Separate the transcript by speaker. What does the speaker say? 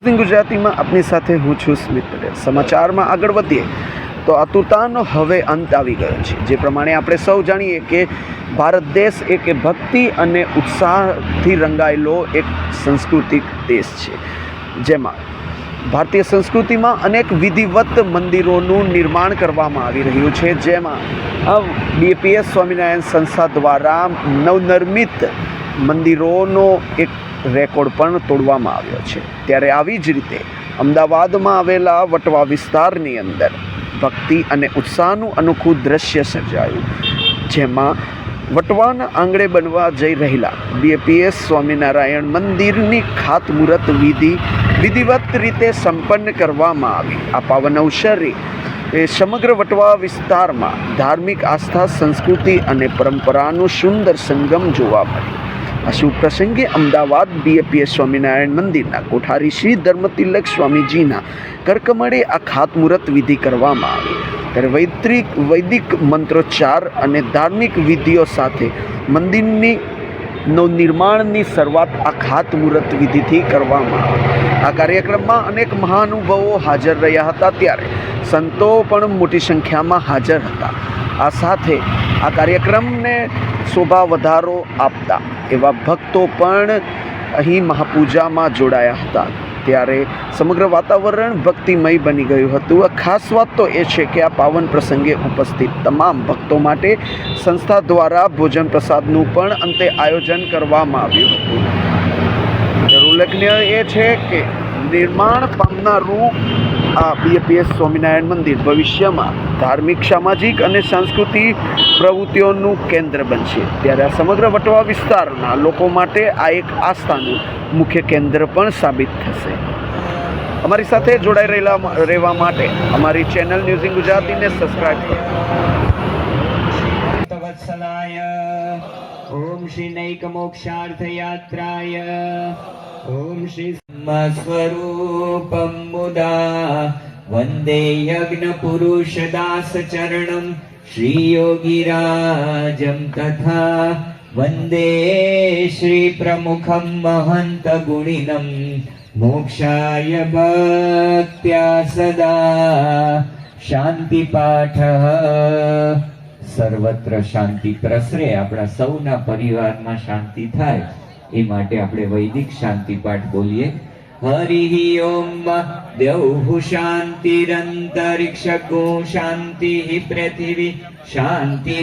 Speaker 1: ગુજરાતીમાં આપની સાથે હું છું સ્મિત પટેલ। સમાચારમાં આગળ વધીએ તો આતુરતાનો હવે અંત આવી ગયો છે। જે પ્રમાણે આપણે સૌ જાણીએ કે ભારત દેશ એક ભક્તિ અને ઉત્સાહથી રંગાયેલો એક સાંસ્કૃતિક દેશ છે, જેમાં ભારતીય સંસ્કૃતિમાં અનેક વિધિવત મંદિરોનું નિર્માણ કરવામાં આવી રહ્યું છે, જેમાં બીએપીએસ સ્વામિનારાયણ સંસ્થા દ્વારા નવનિર્મિત મંદિરોનો એક રેકોર્ડ પણ તોડવામાં આવ્યો છે। ત્યારે આવી જ રીતે અમદાવાદમાં આવેલા વટવા વિસ્તારની અંદર ભક્તિ અને ઉત્સાહનું અનોખું દ્રશ્ય સર્જાયું, જેમાં વટવાના આંગણે બનવા જઈ રહેલા બીએપીએસ સ્વામિનારાયણ મંદિરની ખાતમુહૂર્ત વિધિવત રીતે સંપન્ન કરવામાં આવી। આ પાવન અવસરે સમગ્ર વટવા વિસ્તારમાં ધાર્મિક આસ્થા, સંસ્કૃતિ અને પરંપરાનું સુંદર સંગમ જોવા મળ્યું। આ શુભ પ્રસંગે અમદાવાદ બીએપીએસ સ્વામિનારાયણ મંદિરના કોઠારી શ્રી ધર્મતિલક સ્વામીજીના કરકમળે આ ખાતમુહૂર્ત વિધિ કરવામાં આવી। ત્યારે વૈદિક મંત્રોચ્ચાર અને ધાર્મિક વિધિઓ સાથે મંદિરની નવનિર્માણની શરૂઆત આ ખાતમુહૂર્ત વિધિથી કરવામાં આવી। આ કાર્યક્રમમાં અનેક મહાનુભાવો હાજર રહ્યા હતા, ત્યારે સંતો પણ મોટી સંખ્યામાં હાજર હતા। આ સાથે આ કાર્યક્રમને શોભા વધારો આપતા એવા ભક્તો પણ અહીં મહાપૂજામાં જોડાયા હતા। ત્યારે સમગ્ર વાતાવરણ ભક્તિમય બની ગયું હતું। આ ખાસ વાત તો એ છે કે આ પાવન પ્રસંગે ઉપસ્થિત તમામ ભક્તો માટે સંસ્થા દ્વારા ભોજન પ્રસાદનું પણ અંતે આયોજન કરવામાં આવ્યું હતું। ઉલ્લેખનીય એ છે કે નિર્માણ પામનારું આ બીએપીએસ સ્વામિનારાયણ મંદિર ભવિષ્યમાં ધાર્મિક, સામાજિક અને સાંસ્કૃતિક પ્રવૃત્તિઓનું કેન્દ્ર બનશે। ત્યારે આ સમગ્ર વટવા વિસ્તારના લોકો માટે આ એક આસ્થાનું મુખ્ય કેન્દ્ર પણ સાબિત થશે। અમારી સાથે જોડાઈ રહેવા માટે અમારી ચેનલ ન્યૂઝ ગુજરાતીને સબસ્ક્રાઇબ કરો।
Speaker 2: ઓમ શ્રી નૈક મોક્ષાર્થ યાત્રાય ઓમ શ્રી સ્વરૂપમ મુદા વંદે યજ્ઞ પુરુષ દાસ ચરણમ શ્રી યોગીરાજમ તથા વંદે શ્રી પ્રમુખમ મહંત ગુણિનમ મોક્ષાય ભક્ત્યા સદા શાંતિ પાઠ સર્વત્ર શાંતિ પ્રસરે, આપણા સૌના પરિવારમાં શાંતિ થાય એ માટે આપણે વૈદિક શાંતિ પાઠ બોલીએ। હરિ ઓમ દ્યૌઃ શાંતિરંતરિક્ષ ગો શાંતિ પૃથિવી શાંતિ।